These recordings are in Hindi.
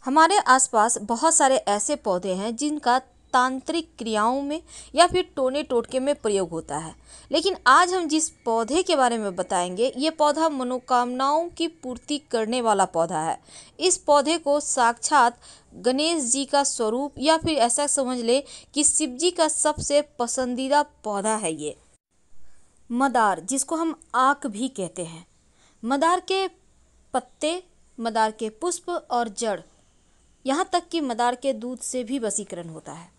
हमारे आसपास बहुत सारे ऐसे पौधे हैं जिनका तांत्रिक क्रियाओं में या फिर टोने टोटके में प्रयोग होता है। लेकिन आज हम जिस पौधे के बारे में बताएंगे, ये पौधा मनोकामनाओं की पूर्ति करने वाला पौधा है। इस पौधे को साक्षात गणेश जी का स्वरूप या फिर ऐसा समझ ले कि शिव जी का सबसे पसंदीदा पौधा है ये मदार, जिसको हम आक भी कहते हैं। मदार के पत्ते, मदार के पुष्प और जड़, यहाँ तक कि मदार के दूध से भी वशीकरण होता है।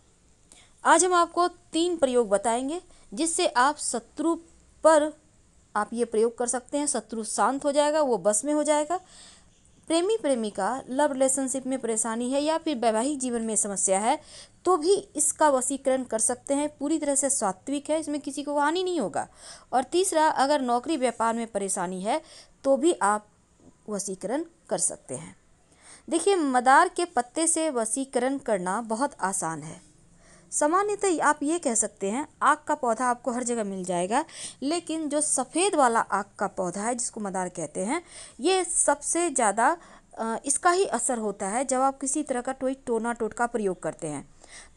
आज हम आपको 3 प्रयोग बताएंगे जिससे आप शत्रु पर आप ये प्रयोग कर सकते हैं। शत्रु शांत हो जाएगा, वो बस में हो जाएगा। प्रेमी प्रेमिका लव रिलेशनशिप में परेशानी है या फिर वैवाहिक जीवन में समस्या है तो भी इसका वशीकरण कर सकते हैं। पूरी तरह से सात्विक है, इसमें किसी को हानि नहीं होगा। और तीसरा, अगर नौकरी व्यापार में परेशानी है तो भी आप वशीकरण कर सकते हैं। देखिए, मदार के पत्ते से वशीकरण करना बहुत आसान है। सामान्यतः आप ये कह सकते हैं आक का पौधा आपको हर जगह मिल जाएगा, लेकिन जो सफ़ेद वाला आक का पौधा है जिसको मदार कहते हैं, ये सबसे ज़्यादा इसका ही असर होता है जब आप किसी तरह का कोई टोना टोटका प्रयोग करते हैं।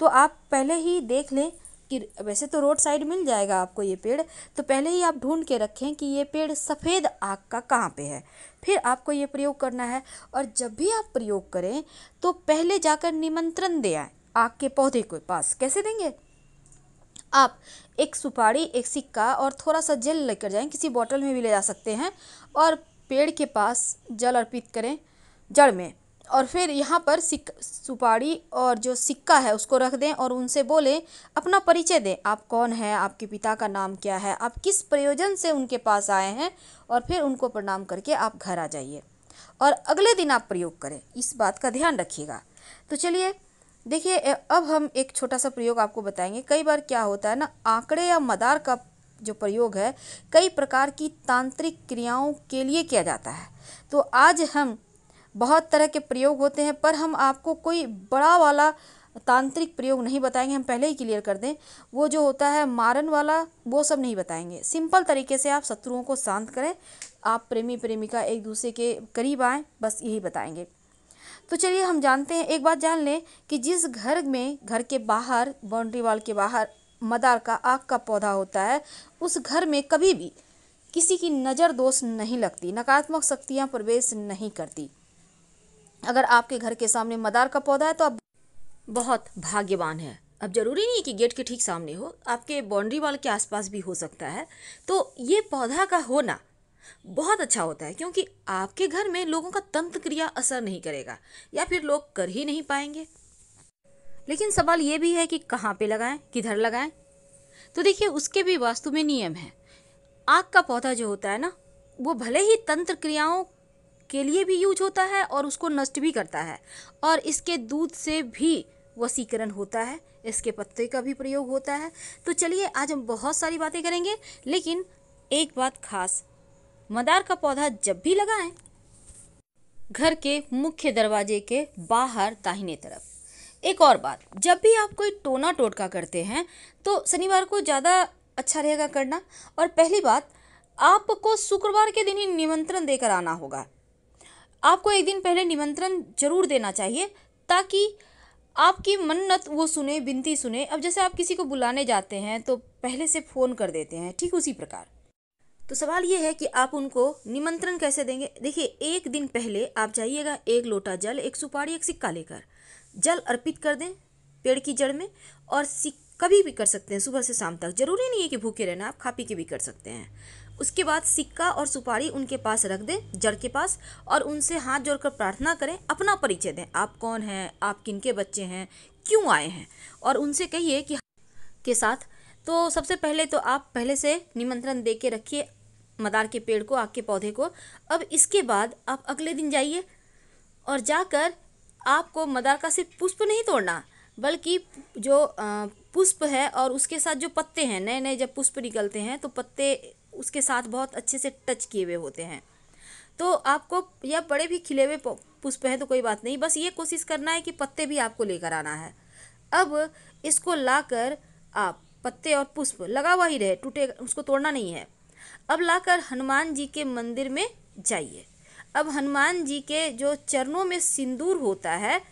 तो आप पहले ही देख लें कि वैसे तो रोड साइड मिल जाएगा आपको ये पेड़, तो पहले ही आप ढूंढ के रखें कि ये पेड़ सफ़ेद आक का कहाँ पे है, फिर आपको ये प्रयोग करना है। और जब भी आप प्रयोग करें तो पहले जाकर निमंत्रण दे आए आक के पौधे के पास। कैसे देंगे? आप एक सुपारी, एक सिक्का और थोड़ा सा जल लेकर जाएं, किसी बोतल में भी ले जा सकते हैं, और पेड़ के पास जल अर्पित करें जड़ में। और फिर यहाँ पर सुपारी और जो सिक्का है उसको रख दें और उनसे बोलें, अपना परिचय दें, आप कौन हैं, आपके पिता का नाम क्या है, आप किस प्रयोजन से उनके पास आए हैं, और फिर उनको प्रणाम करके आप घर आ जाइए और अगले दिन आप प्रयोग करें। इस बात का ध्यान रखिएगा। तो चलिए देखिए, अब हम एक छोटा सा प्रयोग आपको बताएंगे। कई बार क्या होता है ना, आंकड़े या मदार का जो प्रयोग है कई प्रकार की तांत्रिक क्रियाओं के लिए किया जाता है। तो आज हम बहुत तरह के प्रयोग होते हैं, पर हम आपको कोई बड़ा वाला तांत्रिक प्रयोग नहीं बताएंगे। हम पहले ही क्लियर कर दें, वो जो होता है मारन वाला, वो सब नहीं बताएंगे। सिंपल तरीके से आप शत्रुओं को शांत करें, आप प्रेमी प्रेमिका एक दूसरे के करीब आएँ, बस यही बताएंगे। तो चलिए हम जानते हैं, एक बात जान लें कि जिस घर में, घर के बाहर, बाउंड्री वॉल के बाहर मदार का आक का पौधा होता है, उस घर में कभी भी किसी की नज़र दोष नहीं लगती, नकारात्मक शक्तियाँ प्रवेश नहीं करती। अगर आपके घर के सामने मदार का पौधा है तो आप बहुत भाग्यवान हैं। अब जरूरी नहीं कि गेट के ठीक सामने हो, आपके बाउंड्री वॉल के आसपास भी हो सकता है। तो ये पौधा का होना बहुत अच्छा होता है, क्योंकि आपके घर में लोगों का तंत्र क्रिया असर नहीं करेगा या फिर लोग कर ही नहीं पाएंगे। लेकिन सवाल ये भी है कि कहाँ पे लगाएं, किधर लगाएं। तो देखिए, उसके भी वास्तु में नियम है। आक का पौधा जो होता है ना, वो भले ही तंत्र क्रियाओं के लिए भी यूज होता है और उसको नष्ट भी करता है, और इसके दूध से भी वशीकरण होता है, इसके पत्ते का भी प्रयोग होता है। तो चलिए आज हम बहुत सारी बातें करेंगे, लेकिन एक बात खास, मदार का पौधा जब भी लगाएं, घर के मुख्य दरवाजे के बाहर दाहिने तरफ। एक और बात, जब भी आप कोई टोना टोटका करते हैं तो शनिवार को ज़्यादा अच्छा रहेगा करना। और पहली बात, आपको शुक्रवार के दिन ही निमंत्रण देकर आना होगा। आपको एक दिन पहले निमंत्रण जरूर देना चाहिए ताकि आपकी मन्नत वो सुने, विनती सुने। अब जैसे आप किसी को बुलाने जाते हैं तो पहले से फ़ोन कर देते हैं, ठीक उसी प्रकार। तो सवाल ये है कि आप उनको निमंत्रण कैसे देंगे। देखिए, एक दिन पहले आप जाइएगा, 1 लोटा जल, 1 सुपारी, 1 सिक्का लेकर जल अर्पित कर दें पेड़ की जड़ में। और कभी भी कर सकते हैं, सुबह से शाम तक, जरूरी नहीं है कि भूखे रहना, आप खा पी के भी कर सकते हैं। उसके बाद सिक्का और सुपारी उनके पास रख दें, जड़ के पास, और उनसे हाथ जोड़कर प्रार्थना करें, अपना परिचय दें, आप कौन हैं, आप किनके बच्चे हैं, क्यों आए हैं, और उनसे कहिए कि के साथ। तो सबसे पहले तो आप पहले से निमंत्रण दे के रखिए मदार के पेड़ को, आक के पौधे को। अब इसके बाद आप अगले दिन जाइए और जाकर आपको मदार का सिर्फ पुष्प नहीं तोड़ना, बल्कि जो पुष्प है और उसके साथ जो पत्ते हैं, नए नए जब पुष्प निकलते हैं तो पत्ते उसके साथ बहुत अच्छे से टच किए हुए होते हैं। तो आपको, या बड़े भी खिले हुए पुष्प हैं तो कोई बात नहीं, बस ये कोशिश करना है कि पत्ते भी आपको लेकर आना है। अब इसको लाकर आप, पत्ते और पुष्प लगा हुआ ही रहे, टूटे, उसको तोड़ना नहीं है। अब लाकर हनुमान जी के मंदिर में जाइए। अब हनुमान जी के जो चरणों में सिंदूर होता है,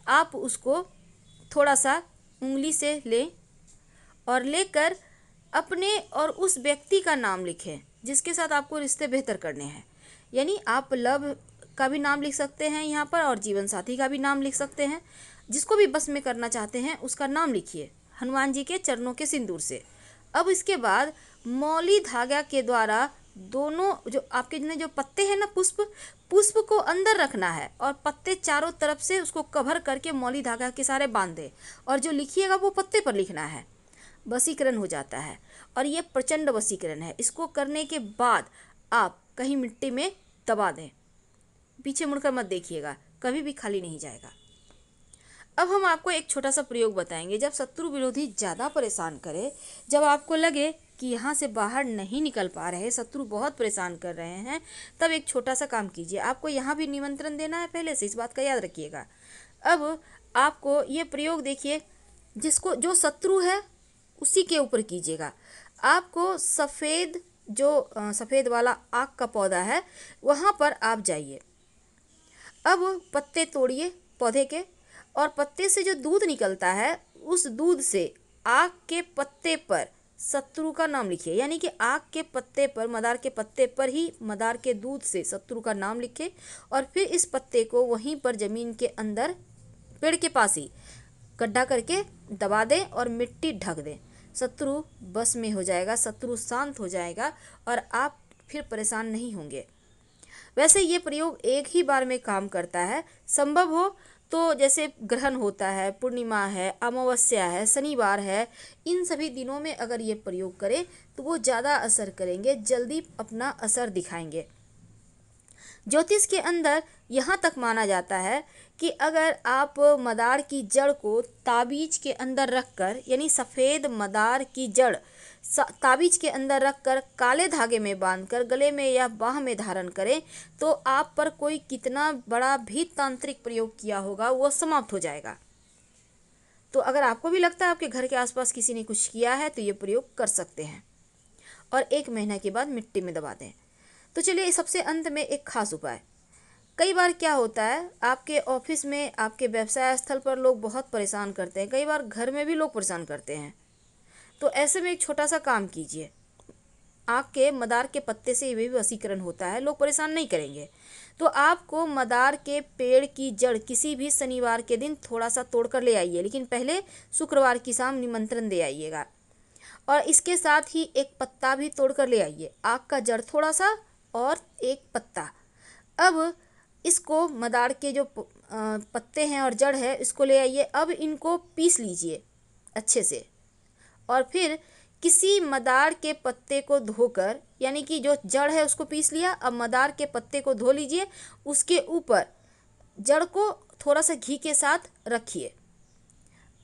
आप उसको थोड़ा सा उंगली से लें और लेकर अपने और उस व्यक्ति का नाम लिखें जिसके साथ आपको रिश्ते बेहतर करने हैं। यानी आप लव का भी नाम लिख सकते हैं यहाँ पर और जीवन साथी का भी नाम लिख सकते हैं। जिसको भी बस में करना चाहते हैं उसका नाम लिखिए हनुमान जी के चरणों के सिंदूर से। अब इसके बाद मौली धागा के द्वारा दोनों जो आपके जो पत्ते हैं ना, पुष्प को अंदर रखना है और पत्ते चारों तरफ से उसको कवर करके मौली धागा के सारे बांध दें और जो लिखिएगा वो पत्ते पर लिखना है। वशीकरण हो जाता है और ये प्रचंड वशीकरण है। इसको करने के बाद आप कहीं मिट्टी में दबा दें, पीछे मुड़कर मत देखिएगा, कभी भी खाली नहीं जाएगा। अब हम आपको एक छोटा सा प्रयोग बताएंगे। जब शत्रु विरोधी ज़्यादा परेशान करे, जब आपको लगे कि यहाँ से बाहर नहीं निकल पा रहे, शत्रु बहुत परेशान कर रहे हैं, तब एक छोटा सा काम कीजिए। आपको यहाँ भी निमंत्रण देना है पहले से, इस बात का याद रखिएगा। अब आपको ये प्रयोग देखिए, जो शत्रु है उसी के ऊपर कीजिएगा। आपको सफ़ेद वाला आक का पौधा है, वहाँ पर आप जाइए। अब पत्ते तोड़िए पौधे के और पत्ते से जो दूध निकलता है उस दूध से आक के पत्ते पर शत्रु का नाम लिखिए। यानी कि आक के पत्ते पर, मदार के पत्ते पर ही मदार के दूध से शत्रु का नाम लिखें और फिर इस पत्ते को वहीं पर ज़मीन के अंदर पेड़ के पास ही गड्ढा करके दबा दें और मिट्टी ढक दें। शत्रु बस में हो जाएगा, शत्रु शांत हो जाएगा और आप फिर परेशान नहीं होंगे। वैसे ये प्रयोग एक ही बार में काम करता है। संभव हो तो जैसे ग्रहण होता है, पूर्णिमा है, अमावस्या है, शनिवार है, इन सभी दिनों में अगर ये प्रयोग करें तो वो ज़्यादा असर करेंगे, जल्दी अपना असर दिखाएंगे। ज्योतिष के अंदर यहाँ तक माना जाता है कि अगर आप मदार की जड़ को ताबीज के अंदर रखकर, यानी सफ़ेद मदार की जड़ ताबीज के अंदर रखकर काले धागे में बांधकर गले में या बाह में धारण करें तो आप पर कोई कितना बड़ा भी तांत्रिक प्रयोग किया होगा वो समाप्त हो जाएगा। तो अगर आपको भी लगता है आपके घर के आसपास किसी ने कुछ किया है तो ये प्रयोग कर सकते हैं और 1 महीना के बाद मिट्टी में दबा दें। तो चलिए सबसे अंत में एक खास उपाय। कई बार क्या होता है, आपके ऑफिस में, आपके व्यवसाय स्थल पर लोग बहुत परेशान करते हैं, कई बार घर में भी लोग परेशान करते हैं। तो ऐसे में एक छोटा सा काम कीजिए। आक के मदार के पत्ते से ये भी वशीकरण होता है, लोग परेशान नहीं करेंगे। तो आपको मदार के पेड़ की जड़ किसी भी शनिवार के दिन थोड़ा सा तोड़ कर ले आइए, लेकिन पहले शुक्रवार की शाम निमंत्रण दे आइएगा। और इसके साथ ही एक पत्ता भी तोड़ कर ले आइए, आक का जड़ थोड़ा सा और एक पत्ता। अब इसको मदार के जो पत्ते हैं और जड़ है इसको ले आइए। अब इनको पीस लीजिए अच्छे से और फिर किसी मदार के पत्ते को धोकर, यानी कि जो जड़ है उसको पीस लिया, अब मदार के पत्ते को धो लीजिए, उसके ऊपर जड़ को थोड़ा सा घी के साथ रखिए।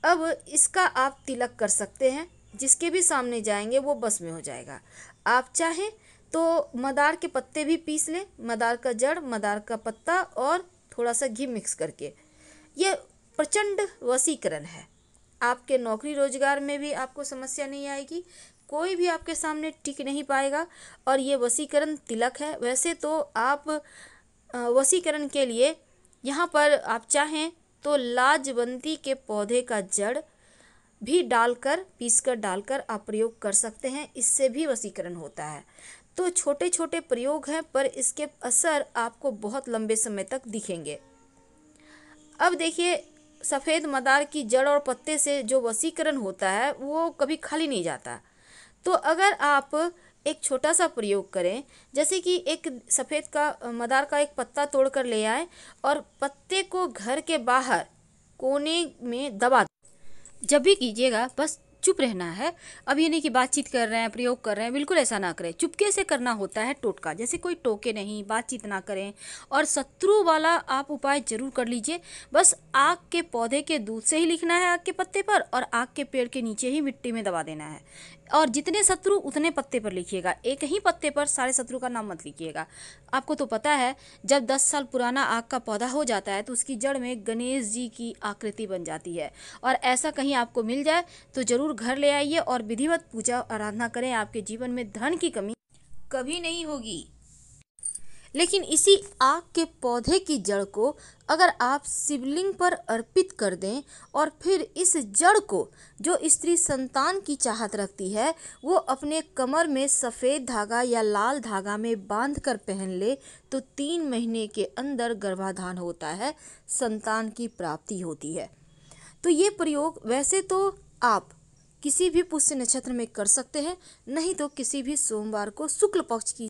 अब इसका आप तिलक कर सकते हैं, जिसके भी सामने जाएंगे वो बस में हो जाएगा। आप चाहें तो मदार के पत्ते भी पीस लें, मदार का जड़, मदार का पत्ता और थोड़ा सा घी मिक्स करके। ये प्रचंड वशीकरण है। आपके नौकरी रोजगार में भी आपको समस्या नहीं आएगी, कोई भी आपके सामने टिक नहीं पाएगा और ये वशीकरण तिलक है। वैसे तो आप वशीकरण के लिए यहाँ पर आप चाहें तो लाजवंती के पौधे का जड़ भी डालकर, पीसकर डालकर आप प्रयोग कर सकते हैं, इससे भी वशीकरण होता है। तो छोटे छोटे प्रयोग हैं पर इसके असर आपको बहुत लंबे समय तक दिखेंगे। अब देखिए, सफ़ेद मदार की जड़ और पत्ते से जो वशीकरण होता है वो कभी खाली नहीं जाता। तो अगर आप एक छोटा सा प्रयोग करें, जैसे कि एक सफ़ेद का मदार का एक पत्ता तोड़ कर ले आए और पत्ते को घर के बाहर कोने में दबा दें। जब भी कीजिएगा बस चुप रहना है। अब ये नहीं कि बातचीत कर रहे हैं, प्रयोग कर रहे हैं, बिल्कुल ऐसा ना करें। चुपके से करना होता है टोटका, जैसे कोई टोके नहीं, बातचीत ना करें। और शत्रु वाला आप उपाय जरूर कर लीजिए। बस आग के पौधे के दूध से ही लिखना है आग के पत्ते पर और आग के पेड़ के नीचे ही मिट्टी में दबा देना है। और जितने शत्रु उतने पत्ते पर लिखिएगा, एक ही पत्ते पर सारे शत्रु का नाम मत लिखिएगा। आपको तो पता है जब 10 साल पुराना आग का पौधा हो जाता है तो उसकी जड़ में गणेश जी की आकृति बन जाती है। और ऐसा कहीं आपको मिल जाए तो ज़रूर घर ले आइए और विधिवत पूजा आराधना करें। आपके जीवन में धन की कमी कभी नहीं होगी। लेकिन इसी आक के पौधे की जड़ को अगर आप शिवलिंग पर अर्पित कर दें और फिर इस जड़ को जो स्त्री संतान की चाहत रखती है वो अपने कमर में सफ़ेद धागा या लाल धागा में बांध कर पहन ले तो 3 महीने के अंदर गर्भाधान होता है, संतान की प्राप्ति होती है। तो ये प्रयोग वैसे तो आप किसी भी पुष्य नक्षत्र में कर सकते हैं, नहीं तो किसी भी सोमवार को शुक्ल पक्ष की